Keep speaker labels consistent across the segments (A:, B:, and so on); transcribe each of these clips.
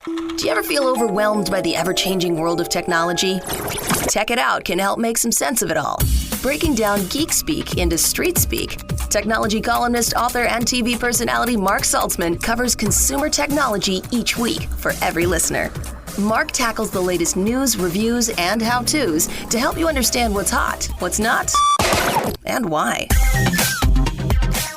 A: Do you ever feel overwhelmed by the ever-changing world of technology? Tech It Out can help make some sense of it all. Breaking down geek speak into street speak, technology columnist, author, and TV personality Mark Saltzman covers consumer technology each week for every listener. Mark tackles the latest news, reviews, and how-tos to help you understand what's hot, what's not, and why.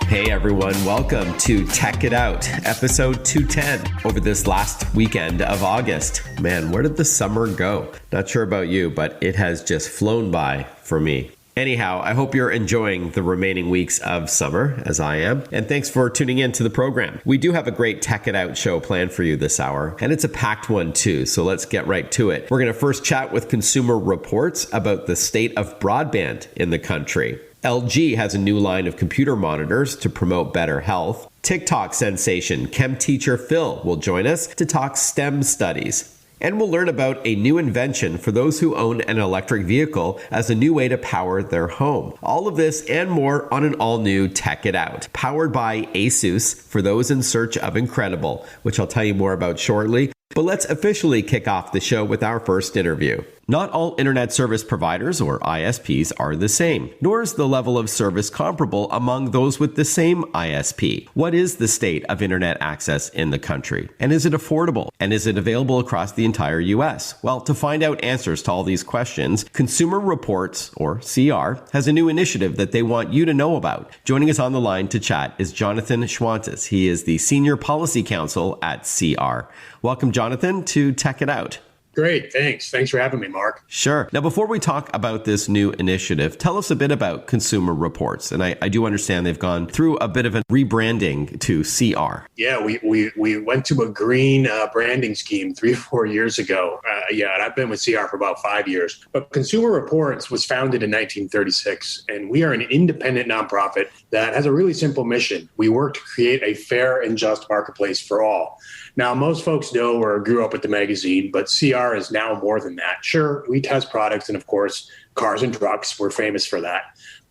B: Hey everyone, welcome to Tech It Out, episode 210, over this last weekend of August. Man, where did the summer go? Not sure about you, but it has just flown by for me. Anyhow, I hope you're enjoying the remaining weeks of summer, as I am, and thanks for tuning in to the program. We do have a great Tech It Out show planned for you this hour, and it's a packed one too, so let's get right to it. We're going to first chat with Consumer Reports about the state of broadband in the country. LG has a new line of computer monitors to promote better health. TikTok sensation Chem teacher Phil will join us to talk STEM studies. And we'll learn about a new invention for those who own an electric vehicle as a new way to power their home. All of this and more on an all-new Tech It Out, powered by Asus for those in search of incredible, which I'll tell you more about shortly. But let's officially kick off the show with our first interview. Not all internet service providers, or ISPs, are the same, nor is the level of service comparable among those with the same ISP. What is the state of internet access in the country? And is it affordable? And is it available across the entire US? Well, to find out answers to all these questions, Consumer Reports, or CR, has a new initiative that they want you to know about. Joining us on the line to chat is Jonathan Schwantes. He is the Senior Policy Counsel at CR. Welcome, Jonathan, to Tech It Out.
C: Great. Thanks for having me, Mark.
B: Sure. Now, before we talk about this new initiative, tell us a bit about Consumer Reports. And I do understand they've gone through a bit of a rebranding to CR.
C: Yeah, we went to a green branding scheme 3 or 4 years ago. And I've been with CR for about 5 years. But Consumer Reports was founded in 1936, and we are an independent nonprofit that has a really simple mission. We work to create a fair and just marketplace for all. Now, most folks know or grew up with the magazine, but CR is now more than that. Sure, we test products and, of course, cars and trucks. We're famous for that.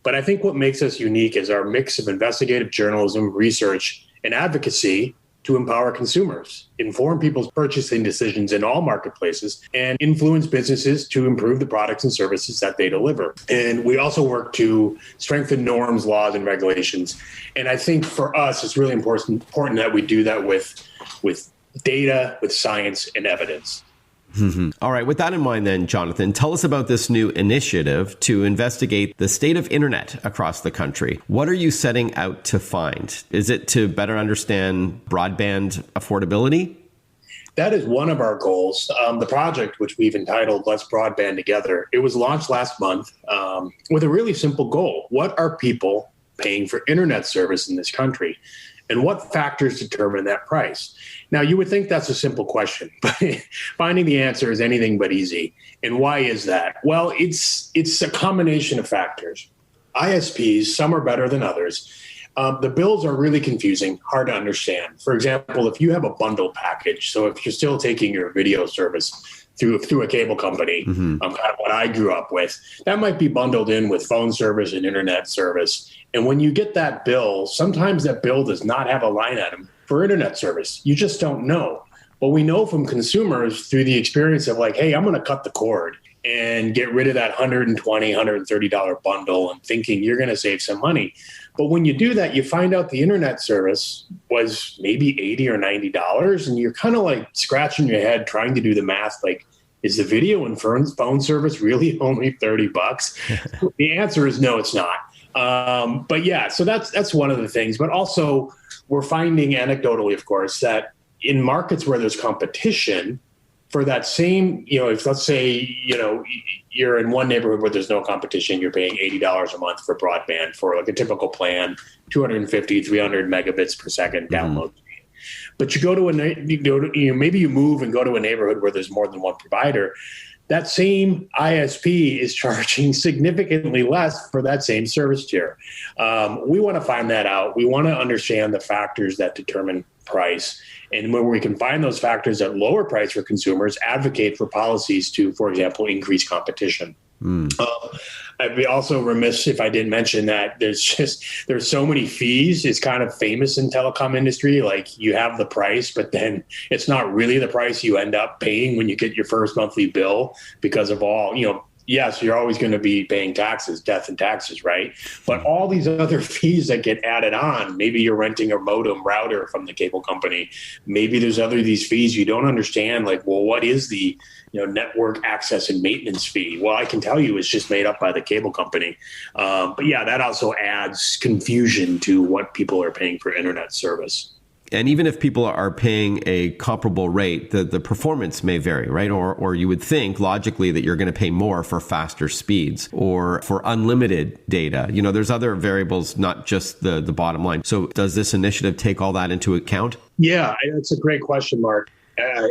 C: But I think what makes us unique is our mix of investigative journalism, research, and advocacy to empower consumers, inform people's purchasing decisions in all marketplaces, and influence businesses to improve the products and services that they deliver. And we also work to strengthen norms, laws, and regulations. And I think for us, it's really important that we do that with data, with science and evidence.
B: Mm-hmm. All right. With that in mind, then, Jonathan, tell us about this new initiative to investigate the state of internet across the country. What are you setting out to find? Is it to better understand broadband affordability?
C: That is one of our goals. The project, which we've entitled Let's Broadband Together, it was launched last month with a really simple goal. What are people paying for internet service in this country? And what factors determine that price? Now, you would think that's a simple question, but finding the answer is anything but easy. And why is that? Well, it's a combination of factors. ISPs, some are better than others. The bills are really confusing, hard to understand. For example, if you have a bundle package, so if you're still taking your video service through a cable company, kind of what I grew up with, that might be bundled in with phone service and internet service. And when you get that bill, sometimes that bill does not have a line item for internet service. You just don't know. But we know from consumers through the experience of like, hey, I'm going to cut the cord and get rid of that $120, $130 bundle and thinking you're going to save some money. But when you do that, you find out the internet service was maybe $80 or $90, and you're kind of like scratching your head trying to do the math. Like, is the video and phone service really only $30? The answer is no, it's not. But yeah, so that's one of the things. But also, we're finding anecdotally, of course, that in markets where there's competition for that same, if let's say, you're in one neighborhood where there's no competition, you're paying $80 a month for broadband for like a typical plan, 250, 300 megabits per second download. But you go to maybe you move and go to a neighborhood where there's more than one provider. That same ISP is charging significantly less for that same service tier. We want to find that out. We want to understand the factors that determine price. And where we can find those factors at lower price for consumers, advocate for policies to, for example, increase competition. I'd be also remiss if I didn't mention that there's so many fees. It's kind of famous in telecom industry. Like you have the price, but then it's not really the price you end up paying when you get your first monthly bill because of all, yes, you're always going to be paying taxes, death and taxes, right? But all these other fees that get added on, maybe you're renting a modem router from the cable company. Maybe there's these fees you don't understand. Like, well, what is the network access and maintenance fee? Well, I can tell you it's just made up by the cable company. But yeah, that also adds confusion to what people are paying for internet service.
B: And even if people are paying a comparable rate, the performance may vary, right? Or you would think logically that you're going to pay more for faster speeds or for unlimited data. There's other variables, not just the bottom line. So does this initiative take all that into account?
C: Yeah, that's a great question, Mark. I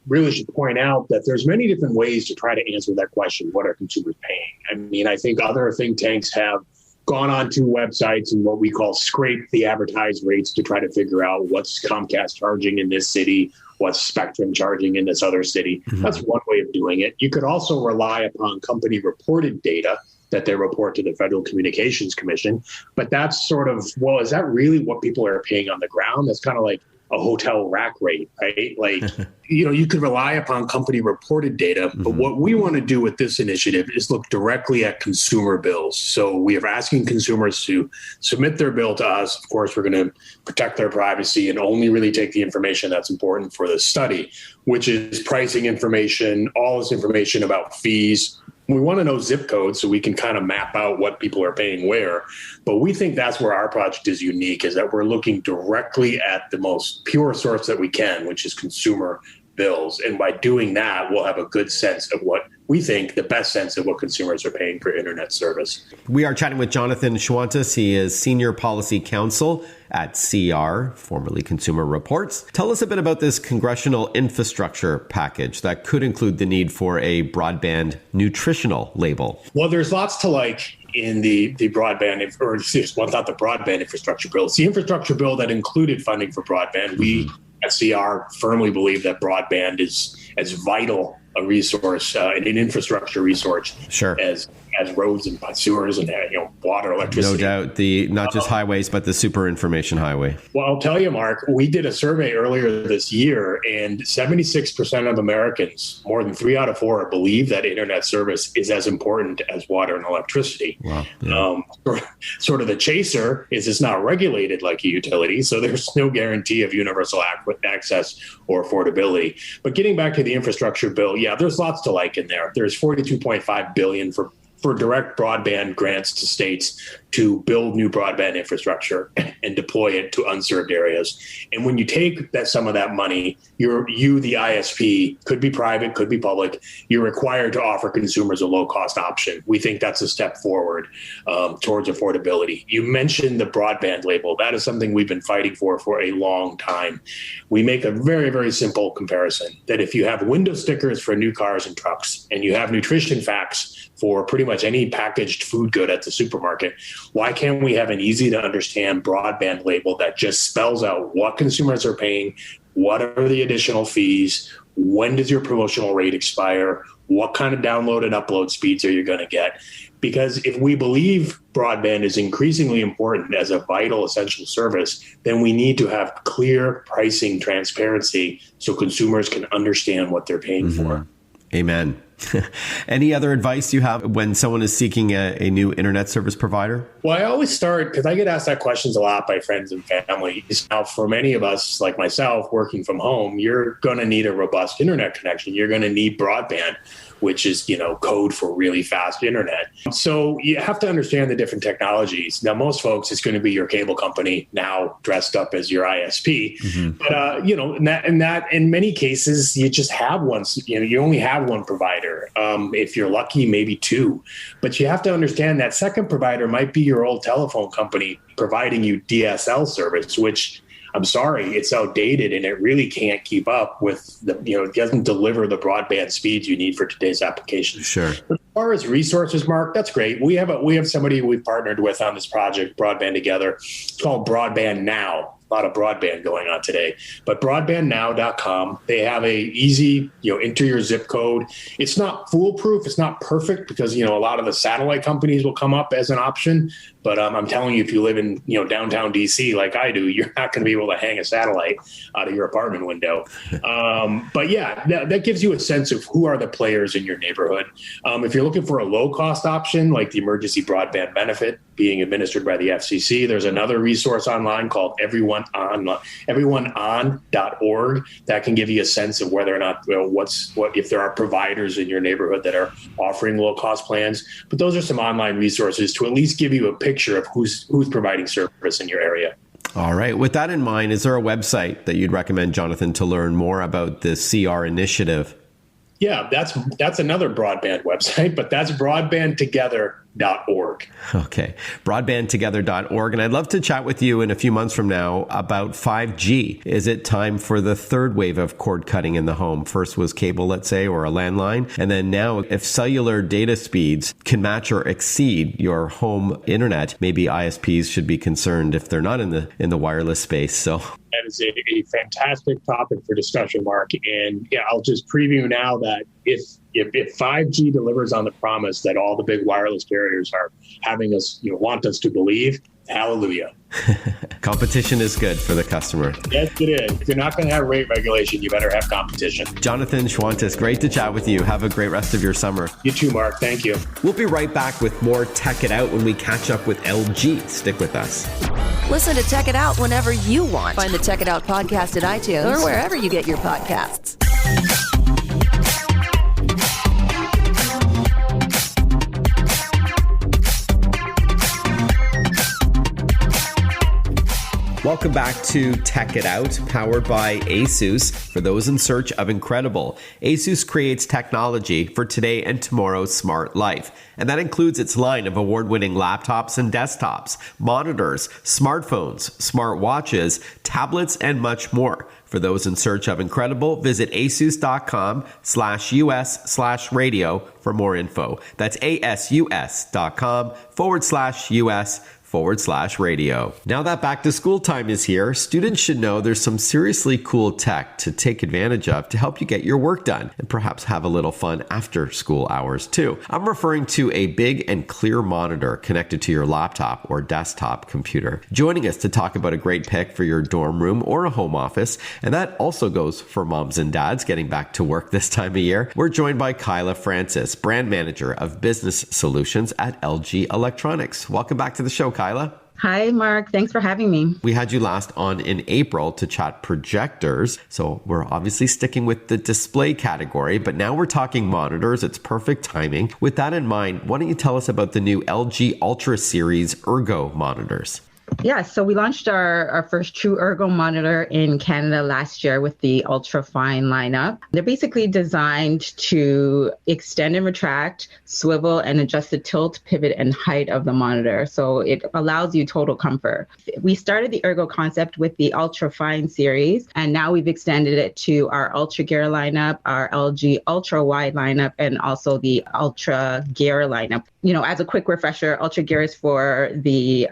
C: really should point out that there's many different ways to try to answer that question. What are consumers paying? I mean, I think other think tanks have gone onto websites and what we call scrape the advertised rates to try to figure out what's Comcast charging in this city, what's Spectrum charging in this other city. Mm-hmm. That's one way of doing it. You could also rely upon company reported data that they report to the Federal Communications Commission. But that's sort of, well, is that really what people are paying on the ground? That's kind of like a hotel rack rate, right? Like, you could rely upon company reported data, but what we want to do with this initiative is look directly at consumer bills. So we are asking consumers to submit their bill to us. Of course, we're going to protect their privacy and only really take the information that's important for the study, which is pricing information, all this information about fees. We want to know zip codes so we can kind of map out what people are paying where. But we think that's where our project is unique, is that we're looking directly at the most pure source that we can, which is consumer bills. And by doing that, we'll have a good sense of what we think the best sense of what consumers are paying for internet service.
B: We are chatting with Jonathan Schwantes. He is Senior Policy Counsel at CR, formerly Consumer Reports. Tell us a bit about this congressional infrastructure package that could include the need for a broadband nutritional label.
C: Well, there's lots to like in the broadband, not the broadband infrastructure bill. It's the infrastructure bill that included funding for broadband. We at CR firmly believe that broadband is as vital a resource, an infrastructure resource, as roads and sewers and water, electricity.
B: No doubt, not just highways, but the super information highway.
C: Well, I'll tell you, Mark, we did a survey earlier this year, and 76% of Americans, more than 3 out of 4, believe that internet service is as important as water and electricity.
B: Wow. Yeah.
C: Sort of the chaser is it's not regulated like a utility, so there's no guarantee of universal access or affordability. But getting back to the infrastructure bill, yeah, there's lots to like in there. There's $42.5 billion for direct broadband grants to states to build new broadband infrastructure and deploy it to unserved areas. And when you take some of that money, you, the ISP, could be private, could be public, you're required to offer consumers a low-cost option. We think that's a step forward towards affordability. You mentioned the broadband label. That is something we've been fighting for a long time. We make a very, very simple comparison that if you have window stickers for new cars and trucks, and you have nutrition facts for pretty much any packaged food good at the supermarket, why can't we have an easy to understand broadband label that just spells out what consumers are paying, what are the additional fees, when does your promotional rate expire, what kind of download and upload speeds are you going to get? Because if we believe broadband is increasingly important as a vital, essential service, then we need to have clear pricing transparency so consumers can understand what they're paying for.
B: Amen. Any other advice you have when someone is seeking a new internet service provider?
C: Well, I always start, because I get asked that questions a lot by friends and family. Now, for many of us, like myself, working from home, you're going to need a robust internet connection. You're going to need broadband, which is, code for really fast internet. So you have to understand the different technologies. Now, most folks, it's going to be your cable company now dressed up as your ISP. But, in many cases, you just have one, you only have one provider. If you're lucky, maybe 2. But you have to understand that second provider might be your old telephone company providing you DSL service, which I'm sorry, it's outdated and it really can't keep up with it doesn't deliver the broadband speeds you need for today's applications.
B: Sure.
C: As far as resources, Mark, that's great. We have somebody we've partnered with on this project, Broadband Together. It's called Broadband Now. a lot of broadband going on today. But broadbandnow.com, they have a easy, enter your zip code. It's not foolproof. It's not perfect because, a lot of the satellite companies will come up as an option. But I'm telling you, if you live in, downtown DC like I do, you're not going to be able to hang a satellite out of your apartment window. But yeah, that gives you a sense of who are the players in your neighborhood. If you're looking for a low-cost option, like the Emergency Broadband Benefit being administered by the FCC, there's another resource online called everyoneon.org that can give you a sense of whether or not, if there are providers in your neighborhood that are offering low-cost plans. But those are some online resources to at least give you a picture of who's providing service in your area.
B: All right. With that in mind, is there a website that you'd recommend, Jonathan, to learn more about the CR initiative?
C: Yeah, that's another broadband website, but that's broadbandtogether.org.
B: Okay, broadbandtogether.org. And I'd love to chat with you in a few months from now about 5G. Is it time for the third wave of cord cutting in the home? First was cable, let's say, or a landline. And then now, if cellular data speeds can match or exceed your home internet, maybe ISPs should be concerned if they're not in the wireless space. So
C: that is a fantastic topic for discussion, Mark. And yeah, I'll just preview now that if 5G delivers on the promise that all the big wireless carriers are having us, want us to believe, hallelujah.
B: Competition is good for the customer.
C: Yes, it is. If you're not going to have rate regulation, you better have competition.
B: Jonathan Schwantes, great to chat with you. Have a great rest of your summer.
C: You too, Mark. Thank you.
B: We'll be right back with more Tech It Out when we catch up with LG. Stick with us.
A: Listen to Tech It Out whenever you want. Find the Tech It Out podcast at iTunes or wherever you get your podcasts.
B: Welcome back to Tech It Out, powered by ASUS. For those in search of incredible, ASUS creates technology for today and tomorrow's smart life. And that includes its line of award-winning laptops and desktops, monitors, smartphones, smartwatches, tablets, and much more. For those in search of incredible, visit asus.com/US/radio for more info. That's asus.com/US/radio. Now that back to school time is here, students should know there's some seriously cool tech to take advantage of to help you get your work done and perhaps have a little fun after school hours too. I'm referring to a big and clear monitor connected to your laptop or desktop computer. Joining us to talk about a great pick for your dorm room or a home office, and that also goes for moms and dads getting back to work this time of year, we're joined by Kyla Francis, brand manager of business solutions at LG Electronics. Welcome back to the show, Kyla.
D: Hi, Mark. Thanks for having me.
B: We had you last on in April to chat projectors. So we're obviously sticking with the display category, but now we're talking monitors. It's perfect timing. With that in mind, why don't you tell us about the new LG Ultra Series Ergo monitors?
D: Yeah, so we launched our first true ergo monitor in Canada last year with the ultra fine lineup. They're basically designed to extend and retract, swivel, and adjust the tilt, pivot, and height of the monitor. So it allows you total comfort. We started the ergo concept with the ultra fine series, and now we've extended it to our ultra gear lineup, our LG ultra wide lineup, and also the ultra gear lineup. As a quick refresher, ultra gear is for the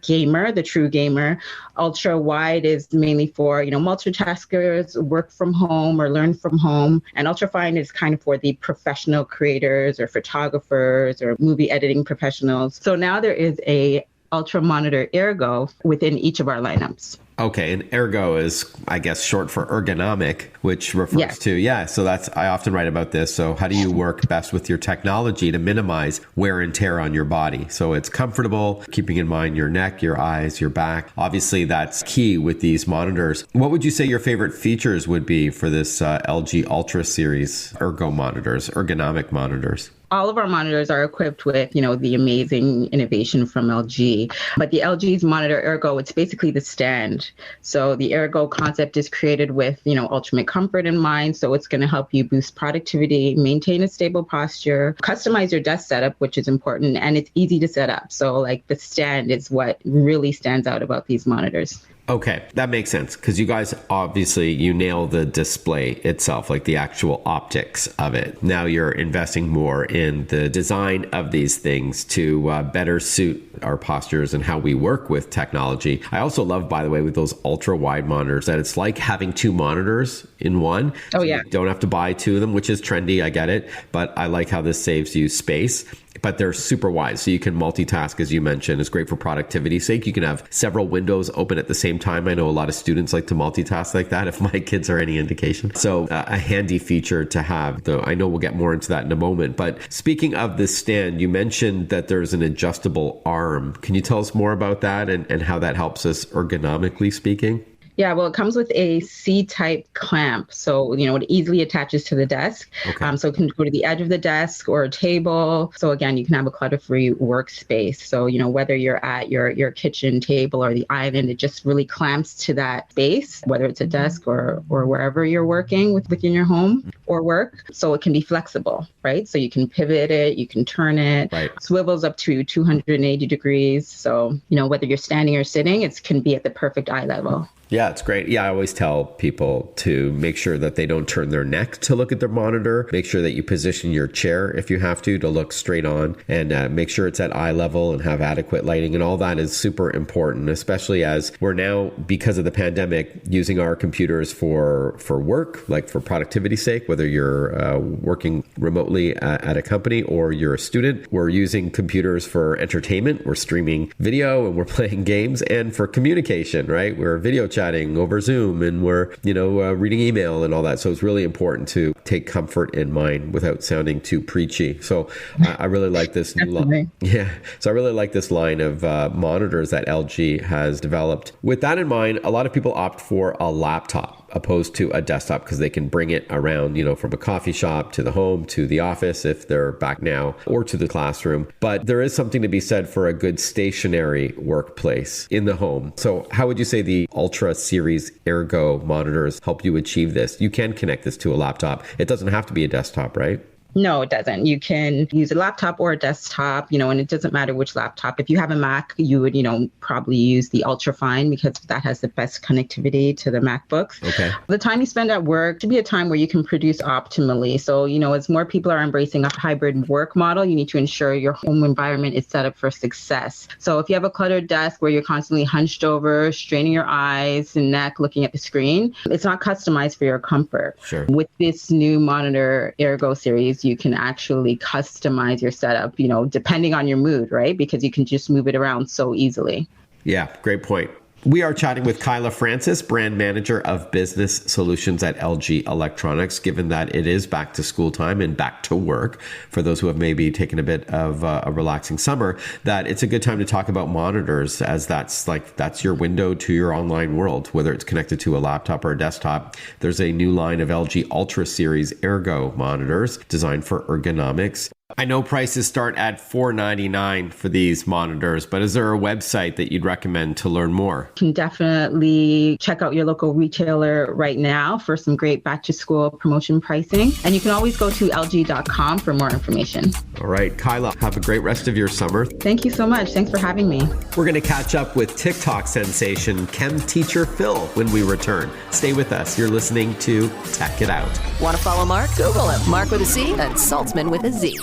D: gamer, the true gamer. Ultra wide is mainly for, multitaskers, work from home or learn from home. And ultra fine is kind of for the professional creators or photographers or movie editing professionals. So now there is a ultra monitor ergo within each of our lineups.
B: Okay, and ergo is, I guess, short for ergonomic, which refers to, so I often write about this. So how do you work best with your technology to minimize wear and tear on your body? So it's comfortable, keeping in mind your neck, your eyes, your back. Obviously, that's key with these monitors. What would you say your favorite features would be for this LG Ultra Series ergo monitors, ergonomic monitors?
D: All of our monitors are equipped with, the amazing innovation from LG. But the LG's monitor ergo, it's basically the stand. So the ergo concept is created with, ultimate comfort in mind. So it's going to help you boost productivity, maintain a stable posture, customize your desk setup, which is important, and it's easy to set up. So the stand is what really stands out about these monitors.
B: Okay, that makes sense because you guys obviously you nail the display itself, like the actual optics of it. Now you're investing more in the design of these things to better suit our postures and how we work with technology. I also love, by the way, with those ultra wide monitors that it's like having two monitors in one.
D: Oh, yeah.
B: You don't have to buy two of them, which is trendy. I get it. But I like how this saves you space. But they're super wide, so you can multitask, as you mentioned. It's great for productivity's sake. You can have several windows open at the same time. I know a lot of students like to multitask like that, if my kids are any indication. So a handy feature to have, though I know we'll get more into that in a moment. But speaking of this stand, you mentioned that there's an adjustable arm. Can you tell us more about that and how that helps us ergonomically speaking?
D: Yeah, well, it comes with a C-type clamp. So, it easily attaches to the desk.
B: Okay.
D: So it can go to the edge of the desk or a table. So again, you can have a clutter-free workspace. So, whether you're at your kitchen table or the island, it just really clamps to that space, whether it's a desk or wherever you're working within your home or work. So it can be flexible, right? So you can pivot it, you can turn it,
B: right.
D: Swivels up to 280 degrees. So, whether you're standing or sitting, it can be at the perfect eye level.
B: Yeah, it's great. Yeah, I always tell people to make sure that they don't turn their neck to look at their monitor. Make sure that you position your chair, if you have to look straight on, and make sure it's at eye level and have adequate lighting. And all that is super important, especially as we're now, because of the pandemic, using our computers for work, like for productivity's sake, whether you're working remotely at a company or you're a student. We're using computers for entertainment. We're streaming video and we're playing games, and for communication, right? We're video chatting over Zoom, and we're, reading email and all that. So it's really important to take comfort in mind without sounding too preachy. So I really like this. So I really like this line of monitors that LG has developed. With that in mind, a lot of people opt for a laptop opposed to a desktop because they can bring it around, from a coffee shop to the home to the office if they're back now, or to the classroom. But there is something to be said for a good stationary workplace in the home. So how would you say the Ultra Series Ergo monitors help you achieve this? You can connect this to a laptop. It doesn't have to be a desktop, right?
D: No, it doesn't. You can use a laptop or a desktop, and it doesn't matter which laptop. If you have a Mac, you would, probably use the Ultrafine because that has the best connectivity to the MacBooks.
B: Okay.
D: The time you spend at work should be a time where you can produce optimally. So, as more people are embracing a hybrid work model, you need to ensure your home environment is set up for success. So if you have a cluttered desk where you're constantly hunched over, straining your eyes and neck, looking at the screen, it's not customized for your comfort.
B: Sure.
D: With this new monitor Ergo series, you can actually customize your setup, depending on your mood, right? Because you can just move it around so easily.
B: Yeah, great point. We are chatting with Kyla Francis, brand manager of business solutions at LG Electronics, given that it is back to school time and back to work. For those who have maybe taken a bit of a relaxing summer, that it's a good time to talk about monitors, as that's your window to your online world, whether it's connected to a laptop or a desktop. There's a new line of LG Ultra Series Ergo monitors designed for ergonomics. I know prices start at $499 for these monitors, but is there a website that you'd recommend to learn more?
D: You can definitely check out your local retailer right now for some great back to school promotion pricing. And you can always go to lg.com for more information.
B: All right, Kyla, have a great rest of your summer.
D: Thank you so much. Thanks for having me.
B: We're going to catch up with TikTok sensation Chem Teacher Phil when we return. Stay with us. You're listening to Tech It Out.
A: Want to follow Mark? Google him. Mark with a C and Saltzman with a Z.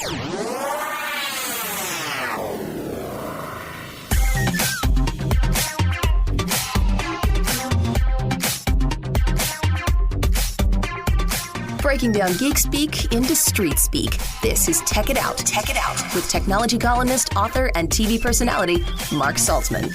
A: Breaking down geek speak into street speak. This is Tech It Out. Tech It Out with technology columnist, author, and TV personality Mark Saltzman.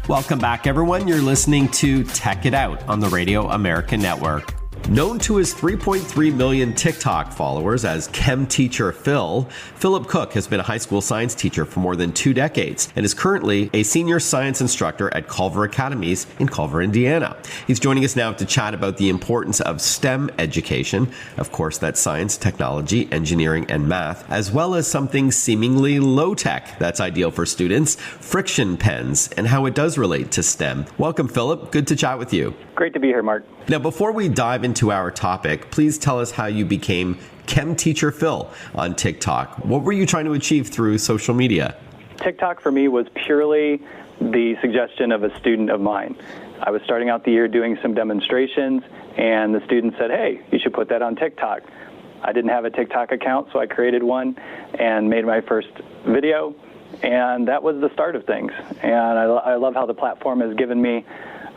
B: Welcome back, everyone. You're listening to Tech It Out on the Radio America Network. Known to his 3.3 million TikTok followers as Chem Teacher Phil, Philip Cook has been a high school science teacher for more than 2 decades and is currently a senior science instructor at Culver Academies in Culver, Indiana. He's joining us now to chat about the importance of STEM education. Of course, that's science, technology, engineering, and math, as well as something seemingly low-tech that's ideal for students, friction pens, and how it does relate to STEM. Welcome, Philip. Good to chat with you.
E: Great to be here, Mark.
B: Now, before we dive into our topic, please tell us how you became Chem Teacher Phil on TikTok. What were you trying to achieve through social media?
E: TikTok for me was purely the suggestion of a student of mine. I was starting out the year doing some demonstrations, and the student said, hey, you should put that on TikTok. I didn't have a TikTok account, so I created one and made my first video. And that was the start of things. And I love how the platform has given me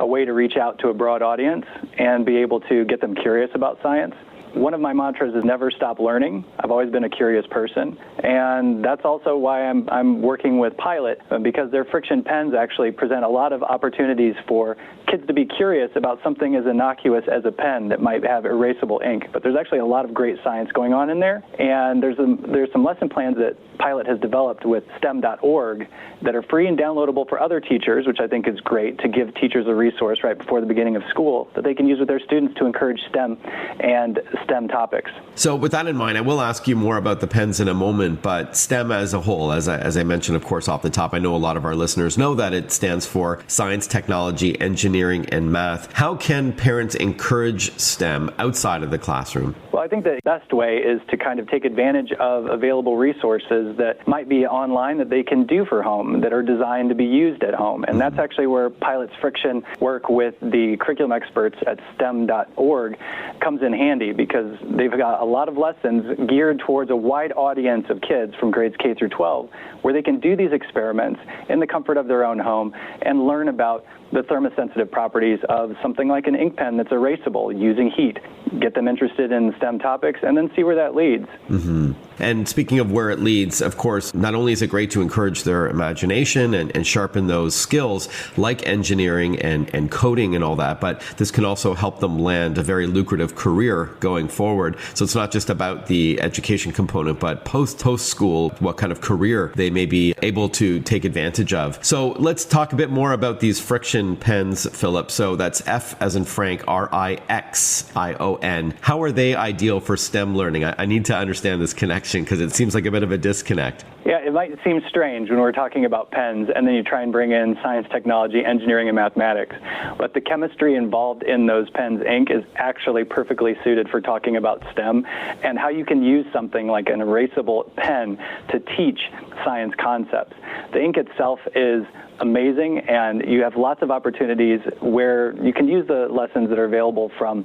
E: a way to reach out to a broad audience and be able to get them curious about science. One of my mantras is never stop learning. I've always been a curious person, and that's also why I'm working with Pilot, because their friction pens actually present a lot of opportunities for kids to be curious about something as innocuous as a pen that might have erasable ink. But there's actually a lot of great science going on in there, and there's some lesson plans that Pilot has developed with STEM.org that are free and downloadable for other teachers, which I think is great to give teachers a resource right before the beginning of school that they can use with their students to encourage STEM and STEM topics.
B: So with that in mind, I will ask you more about the pens in a moment, but STEM as a whole, as I mentioned, of course, off the top, I know a lot of our listeners know that it stands for science, technology, engineering, and math. How can parents encourage STEM outside of the classroom?
E: Well, I think the best way is to kind of take advantage of available resources that might be online that they can do for home, that are designed to be used at home. And that's actually where Pilot's Friction work with the curriculum experts at STEM.org comes in handy, because they've got a lot of lessons geared towards a wide audience of kids from grades K through 12, where they can do these experiments in the comfort of their own home and learn about the thermosensitive properties of something like an ink pen that's erasable using heat. Get them interested in STEM topics and then see where that leads.
B: Mm-hmm. And speaking of where it leads, of course, not only is it great to encourage their imagination and sharpen those skills like engineering and coding and all that, but this can also help them land a very lucrative career going forward. So it's not just about the education component, but post-school, what kind of career they may be able to take advantage of. So let's talk a bit more about these friction pens, Philip. So that's F as in Frank, RIXION. How are they ideal for STEM learning? I need to understand this connection because it seems like a bit of a disconnect.
E: Yeah, it might seem strange when we're talking about pens and then you try and bring in science, technology, engineering, and mathematics. But the chemistry involved in those pens' ink is actually perfectly suited for talking about STEM and how you can use something like an erasable pen to teach science concepts. The ink itself is amazing, and you have lots of opportunities where you can use the lessons that are available from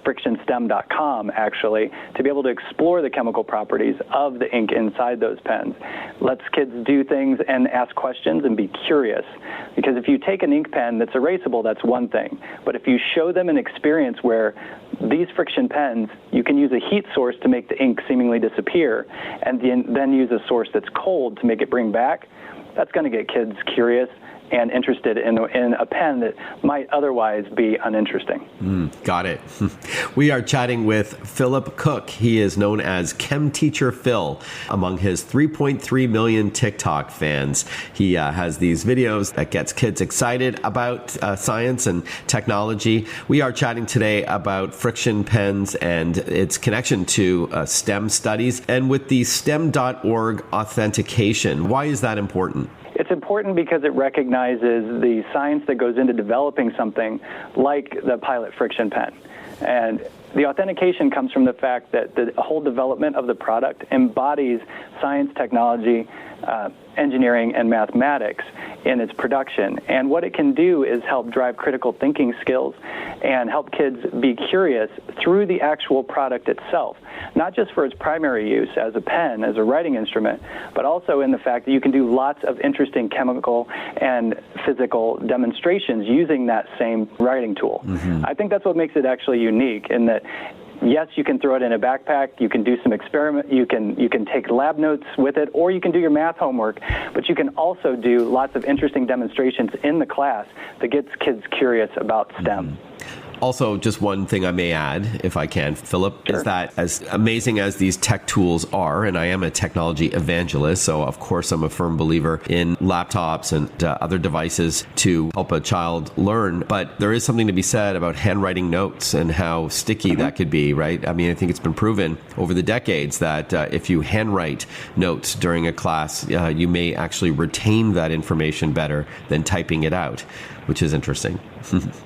E: frictionstem.com actually to be able to explore the chemical properties of the ink inside those pens. Lets kids do things and ask questions and be curious, because if you take an ink pen that's erasable, that's one thing, but if you show them an experience where these friction pens, you can use a heat source to make the ink seemingly disappear and then use a source that's cold to make it bring back, that's going to get kids curious and interested in a pen that might otherwise be uninteresting.
B: Got it. We are chatting with Philip Cook. He is known as Chem Teacher Phil among his 3.3 million TikTok fans. He has these videos that gets kids excited about science and technology. We are chatting today about friction pens and its connection to STEM studies and with the STEM.org authentication. Why is that important?
E: It's important because it recognizes the science that goes into developing something like the Pilot friction pen. And the authentication comes from the fact that the whole development of the product embodies science, technology, engineering, and mathematics in its production. And what it can do is help drive critical thinking skills and help kids be curious through the actual product itself, not just for its primary use as a pen, as a writing instrument, but also in the fact that you can do lots of interesting chemical and physical demonstrations using that same writing tool. Mm-hmm. I think that's what makes it actually unique, in that yes, you can throw it in a backpack, you can do some experiment, you can take lab notes with it, or you can do your math homework, but you can also do lots of interesting demonstrations in the class that gets kids curious about STEM. Mm-hmm.
B: Also, just one thing I may add, if I can, Philip,
E: Sure.
B: is that as amazing as these tech tools are, and I am a technology evangelist, so of course I'm a firm believer in laptops and other devices to help a child learn, but there is something to be said about handwriting notes and how sticky that could be, right? I mean, I think it's been proven over the decades that if you handwrite notes during a class, you may actually retain that information better than typing it out, which is interesting.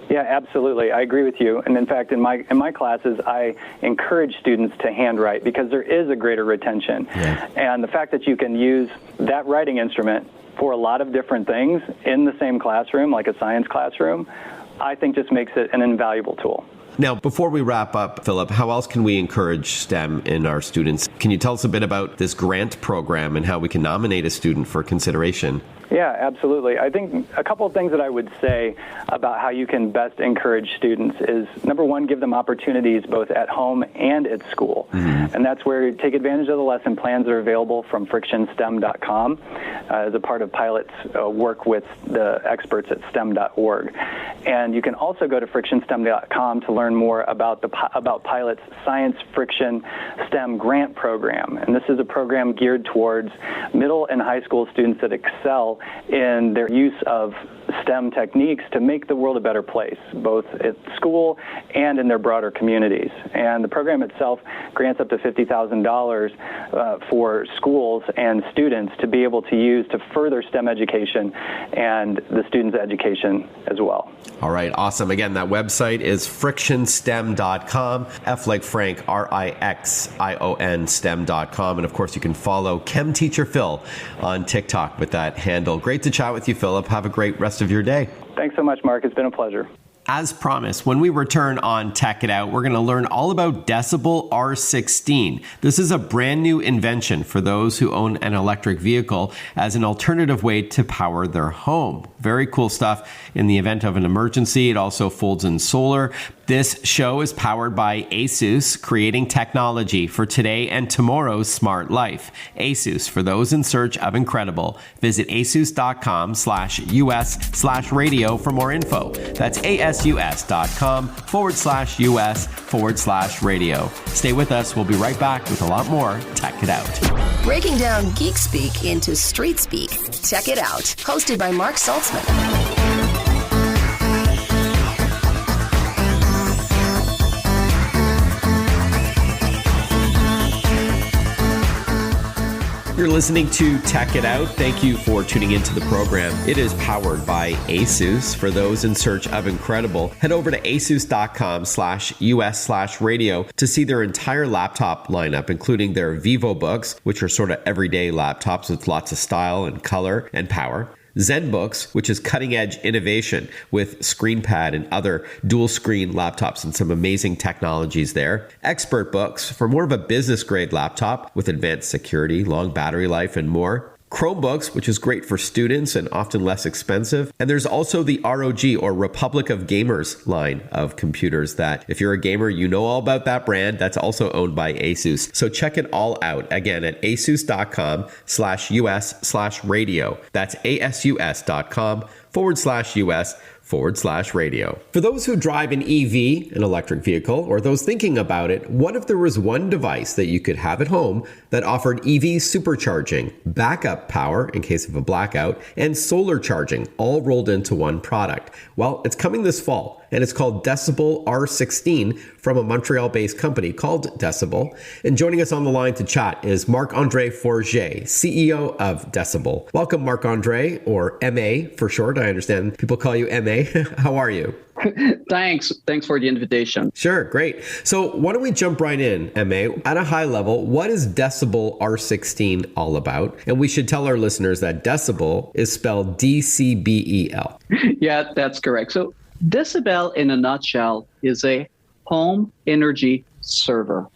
E: Yeah, absolutely. I agree with you. And in fact, in my classes, I encourage students to handwrite because there is a greater retention. Yeah. And the fact that you can use that writing instrument for a lot of different things in the same classroom, like a science classroom, I think just makes it an invaluable tool.
B: Now, before we wrap up, Philip, how else can we encourage STEM in our students? Can you tell us a bit about this grant program and how we can nominate a student for consideration?
E: Yeah, absolutely. I think a couple of things that I would say about how you can best encourage students is, number one, give them opportunities both at home and at school. Mm-hmm. And that's where you take advantage of the lesson plans that are available from frictionstem.com as a part of Pilot's work with the experts at stem.org. And you can also go to frictionstem.com to learn more about Pilot's Science Friction STEM grant program. And this is a program geared towards middle and high school students that excel in their use of STEM techniques to make the world a better place, both at school and in their broader communities. And the program itself grants up to $50,000 for schools and students to be able to use to further STEM education and the students' education as well.
B: All right, awesome. Again, that website is frictionstem.com, F like Frank, RIXION STEM.com. And of course, you can follow Chem Teacher Phil on TikTok with that handle. Great to chat with you, Philip. Have a great rest of your day.
E: Thanks so much, Mark. It's been a pleasure.
B: As promised, when we return on Tech It Out, we're going to learn all about Decibel R16. This is a brand new invention for those who own an electric vehicle as an alternative way to power their home. Very cool stuff. In the event of an emergency, it also folds in solar. This show is powered by ASUS, creating technology for today and tomorrow's smart life. ASUS, for those in search of incredible. Visit asus.com/US/radio for more info. That's asus.com/US/radio. Stay with us. We'll be right back with a lot more Tech It Out.
A: Breaking down geek speak into street speak. Tech It Out, hosted by Mark Saltzman.
B: You're listening to Tech It Out. Thank you for tuning into the program. It is powered by ASUS. For those in search of incredible, head over to asus.com/US/radio to see their entire laptop lineup, including their VivoBooks, which are sort of everyday laptops with lots of style and color and power. ZenBooks, which is cutting-edge innovation with ScreenPad and other dual-screen laptops and some amazing technologies there. ExpertBooks for more of a business-grade laptop with advanced security, long battery life, and more. Chromebooks, which is great for students and often less expensive. And there's also the ROG, or Republic of Gamers line of computers that if you're a gamer, you know all about that brand. That's also owned by ASUS. So check it all out again at asus.com/US/radio. That's asus.com/US/radio. For those who drive an EV, an electric vehicle, or those thinking about it, what if there was one device that you could have at home that offered EV supercharging, backup power in case of a blackout, and solar charging all rolled into one product? Well, it's coming this fall, and it's called Decibel R16 from a Montreal-based company called Decibel. And joining us on the line to chat is Marc-André Forget, CEO of Decibel. Welcome, Marc-André, or MA for short. I understand people call you MA. How are you?
F: Thanks for the invitation.
B: Sure, great. So why don't we jump right in, MA? At a high level, what is Decibel R16 all about? And we should tell our listeners that Decibel is spelled DCBEL.
F: Yeah, that's correct. So Decibel, in a nutshell, is a home energy server.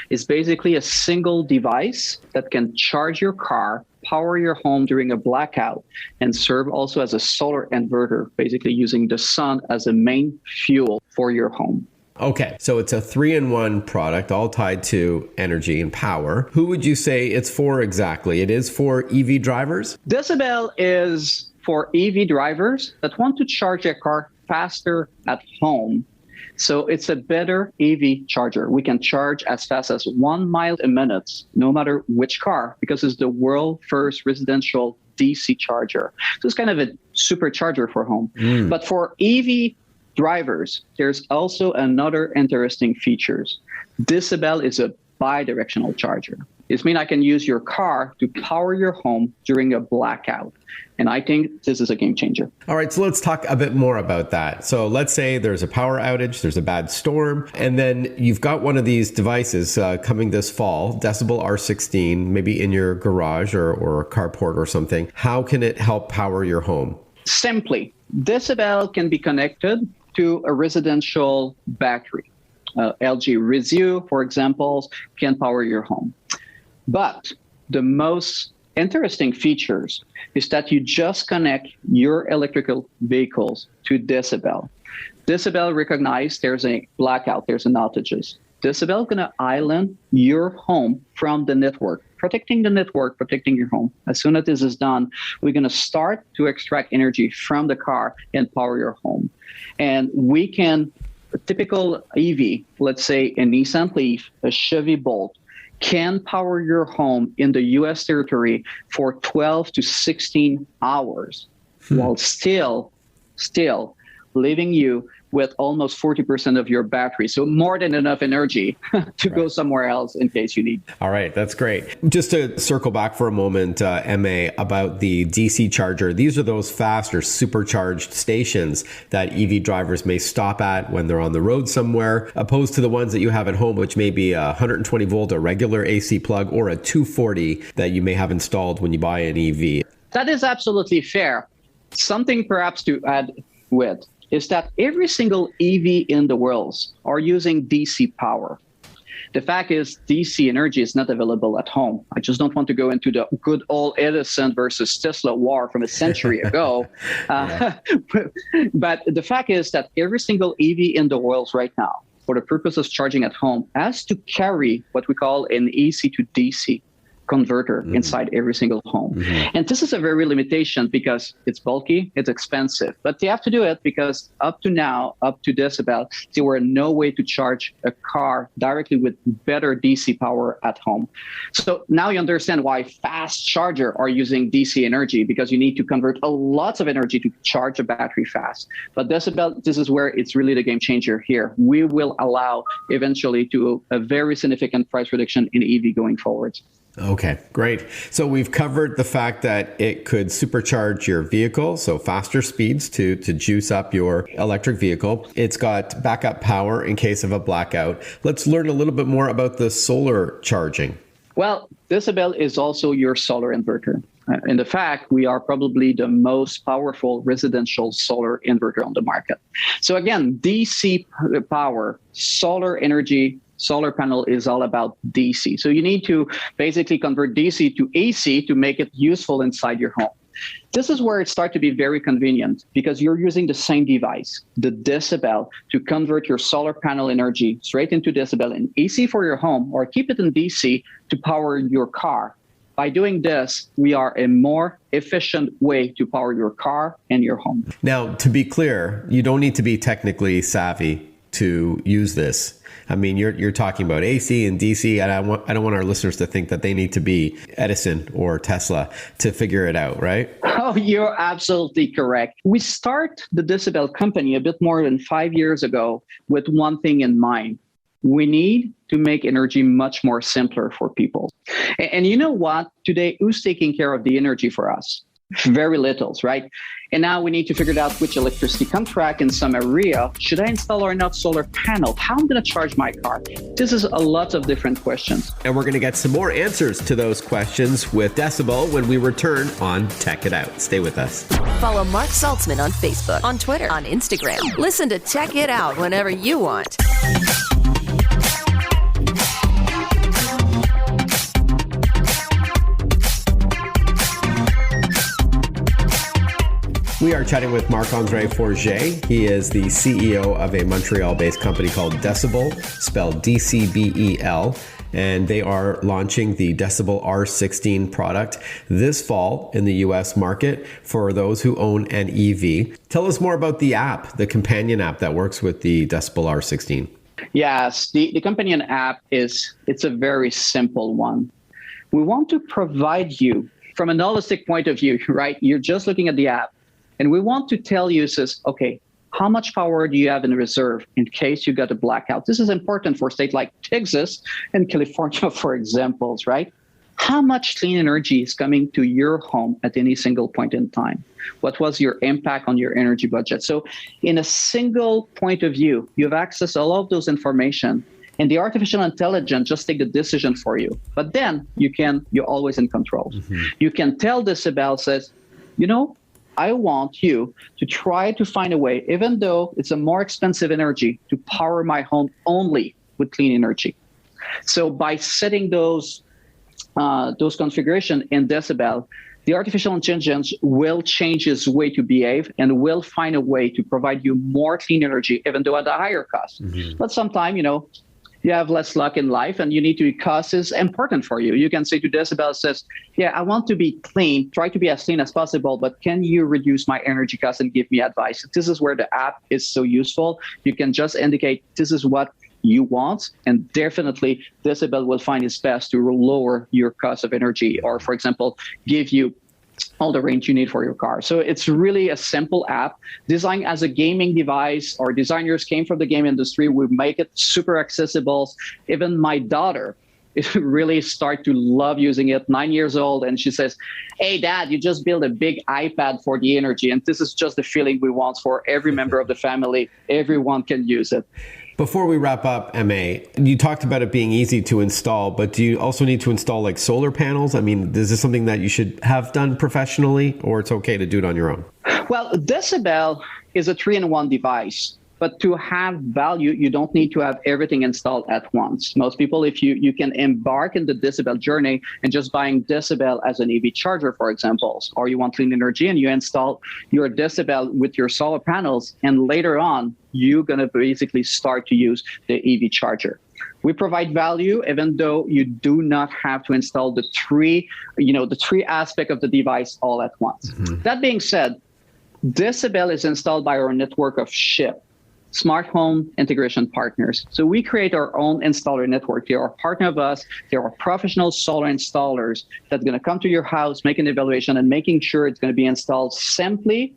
F: It's basically a single device that can charge your car, power your home during a blackout, and serve also as a solar inverter, basically using the sun as a main fuel for your home.
B: Okay, so it's a 3-in-1 product, all tied to energy and power. Who would you say it's for exactly? It is for EV drivers?
F: Decibel is for EV drivers that want to charge their car faster at home. So it's a better EV charger. We can charge as fast as 1 mile a minute, no matter which car, because it's the world's first residential DC charger. So it's kind of a supercharger for home. But for EV drivers, there's also another interesting features. Decibel is a bi-directional charger. It means I can use your car to power your home during a blackout. And I think this is a game changer.
B: All right, so let's talk a bit more about that. So let's say there's a power outage, there's a bad storm, and then you've got one of these devices coming this fall, Decibel R16, maybe in your garage or a carport or something. How can it help power your home?
F: Simply, Decibel can be connected to a residential battery. LG Resu, for example, can power your home. But the most interesting features is that you just connect your electrical vehicles to Decibel. Decibel recognize there's a blackout, there's an outages. Decibel is going to island your home from the network, protecting the network, protecting your home. As soon as this is done, we're going to start to extract energy from the car and power your home. And we can, a typical EV, let's say a Nissan Leaf, a Chevy Bolt, can power your home in the U.S. territory for 12 to 16 hours, while still leaving you with almost 40% of your battery. So more than enough energy to go somewhere else in case you need.
B: All right, that's great. Just to circle back for a moment, MA, about the DC charger. These are those fast or supercharged stations that EV drivers may stop at when they're on the road somewhere, opposed to the ones that you have at home, which may be a 120 volt, a regular AC plug, or a 240 that you may have installed when you buy an EV.
F: That is absolutely fair. Something perhaps to add with is that every single EV in the world are using DC power. The fact is DC energy is not available at home. I just don't want to go into the good old Edison versus Tesla war from a century ago. But the fact is that every single EV in the world right now, for the purpose of charging at home, has to carry what we call an AC to DC converter inside every single home. And this is a very limitation because it's bulky, it's expensive, but they have to do it because up to now, up to Decibel, there were no way to charge a car directly with better DC power at home. So now you understand why fast charger are using DC energy, because you need to convert a lot of energy to charge a battery fast. But Decibel, this is where it's really the game changer here. We will allow eventually to a very significant price reduction in EV going forward.
B: Okay, great. So we've covered the fact that it could supercharge your vehicle, so faster speeds to juice up your electric vehicle. It's got backup power in case of a blackout. Let's learn a little bit more about the solar charging.
F: Well, Decibel is also your solar inverter. In the fact, we are probably the most powerful residential solar inverter on the market. So again, DC power, solar energy, solar panel is all about DC. So you need to basically convert DC to AC to make it useful inside your home. This is where it starts to be very convenient because you're using the same device, the Decibel, to convert your solar panel energy straight into Decibel in AC for your home, or keep it in DC to power your car. By doing this, we are a more efficient way to power your car and your home.
B: Now, to be clear, you don't need to be technically savvy to use this. I mean, you're talking about AC and DC, and I don't want our listeners to think that they need to be Edison or Tesla to figure it out, right?
F: Oh, you're absolutely correct. We start the Decibel company a bit more than 5 years ago with one thing in mind. We need to make energy much more simpler for people. And you know what? Today, who's taking care of the energy for us? Very little, right? And now we need to figure out which electricity contract in some area. Should I install or not solar panel? How am I going to charge my car? This is a lot of different questions.
B: And we're going to get some more answers to those questions with Decibel when we return on Tech It Out. Stay with us.
A: Follow Mark Saltzman on Facebook, on Twitter, on Instagram. Listen to Tech It Out whenever you want.
B: We are chatting with Marc-André Forget. He is the CEO of a Montreal-based company called Decibel, spelled DCBEL, and they are launching the Decibel R16 product this fall in the US market for those who own an EV. Tell us more about the app, the companion app that works with the Decibel R16.
F: Yes, the companion app it's a very simple one. We want to provide you from an holistic point of view, right? You're just looking at the app. And we want to tell users, okay, how much power do you have in reserve in case you got a blackout? This is important for states like Texas and California, for examples, right? How much clean energy is coming to your home at any single point in time? What was your impact on your energy budget? So in a single point of view, you have access to all of those information, and the artificial intelligence just take the decision for you. But then you're always in control. You can tell Decibel says, I want you to try to find a way, even though it's a more expensive energy, to power my home only with clean energy. So by setting those configuration in Decibel, the artificial intelligence will change its way to behave and will find a way to provide you more clean energy, even though at a higher cost. But sometimes, you have less luck in life and you need to, cost is important for you. You can say to Decibel, says, yeah, I want to be clean, try to be as clean as possible, but can you reduce my energy cost and give me advice? This is where the app is so useful. You can just indicate this is what you want, and definitely Decibel will find its best to lower your cost of energy, or for example, give you all the range you need for your car. So it's really a simple app designed as a gaming device. Our designers came from the game industry. We make it super accessible. Even my daughter really start to love using it, 9 years old, and she says, hey Dad, you just built a big iPad for the energy, and this is just the feeling we want for every member of the family. Everyone can use it.
B: Before we wrap up, MA, you talked about it being easy to install, but do you also need to install like solar panels? I mean, is this something that you should have done professionally, or it's okay to do it on your own?
F: Well, Decibel is a 3-in-1 device. But to have value, you don't need to have everything installed at once. Most people, if you can embark in the Decibel journey and just buying Decibel as an EV charger, for example, or you want clean energy and you install your Decibel with your solar panels, and later on, you're going to basically start to use the EV charger. We provide value, even though you do not have to install the three aspects of the device all at once. That being said, Decibel is installed by our network of SHIP, smart home integration partners. So we create our own installer network. They are a partner of us. They are professional solar installers that's going to come to your house, make an evaluation, and making sure it's going to be installed simply,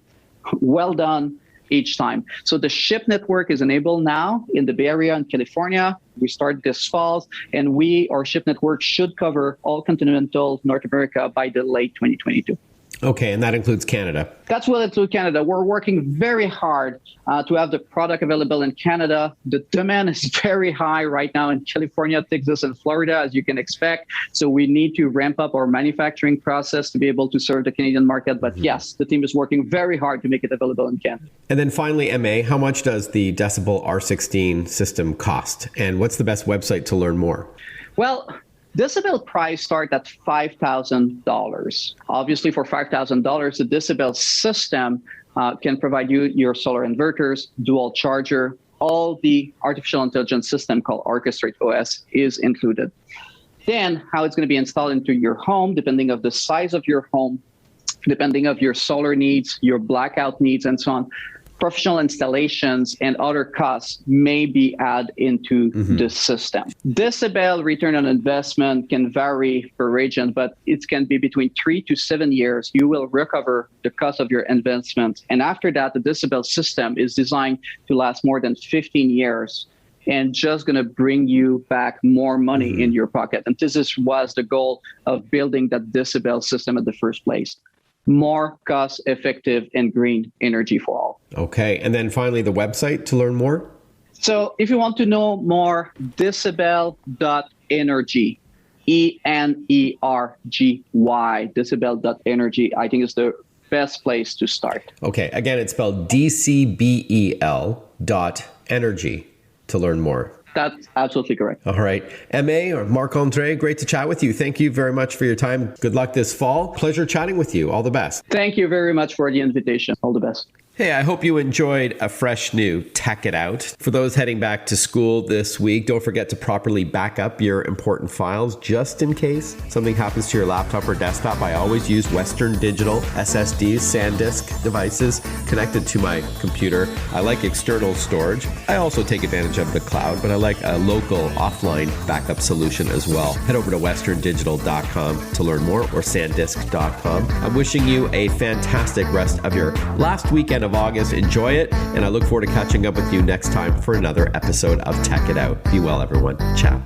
F: well done each time. So the SHIP network is enabled now in the Bay Area in California. We start this fall, and our SHIP network should cover all continental North America by the late 2022.
B: Okay, and that includes Canada.
F: That's what includes Canada. We're working very hard to have the product available in Canada. The demand is very high right now in California, Texas, and Florida, as you can expect. So we need to ramp up our manufacturing process to be able to serve the Canadian market. But yes, the team is working very hard to make it available in Canada.
B: And then finally, MA, how much does the Decibel R16 system cost? And what's the best website to learn more?
F: Well, Decibel price start at $5,000. Obviously, for $5,000, the Decibel system can provide you your solar inverters, dual charger. All the artificial intelligence system called Orchestrate OS is included. Then how it's going to be installed into your home, depending on the size of your home, depending on your solar needs, your blackout needs, and so on. Professional installations and other costs may be added into the system. Decibel return on investment can vary per region, but it can be between 3 to 7 years. You will recover the cost of your investment. And after that, the Decibel system is designed to last more than 15 years and just going to bring you back more money in your pocket. And this was the goal of building that Decibel system in the first place. More cost-effective and green energy for all.
B: Okay. And then finally, the website to learn more?
F: So if you want to know more, decibel.energy, ENERGY, decibel.energy, I think is the best place to start.
B: Okay. Again, it's spelled dcbel.energy to learn more.
F: That's absolutely correct.
B: All right. MA or Marc-André, great to chat with you. Thank you very much for your time. Good luck this fall. Pleasure chatting with you. All the best.
F: Thank you very much for the invitation. All the best.
B: Hey, I hope you enjoyed a fresh new Tech It Out. For those heading back to school this week, don't forget to properly back up your important files just in case something happens to your laptop or desktop. I always use Western Digital SSDs, SanDisk devices connected to my computer. I like external storage. I also take advantage of the cloud, but I like a local offline backup solution as well. Head over to westerndigital.com to learn more, or sandisk.com. I'm wishing you a fantastic rest of your last weekend of August. Enjoy it, and I look forward to catching up with you next time for another episode of Tech It Out. Be well, everyone. Ciao.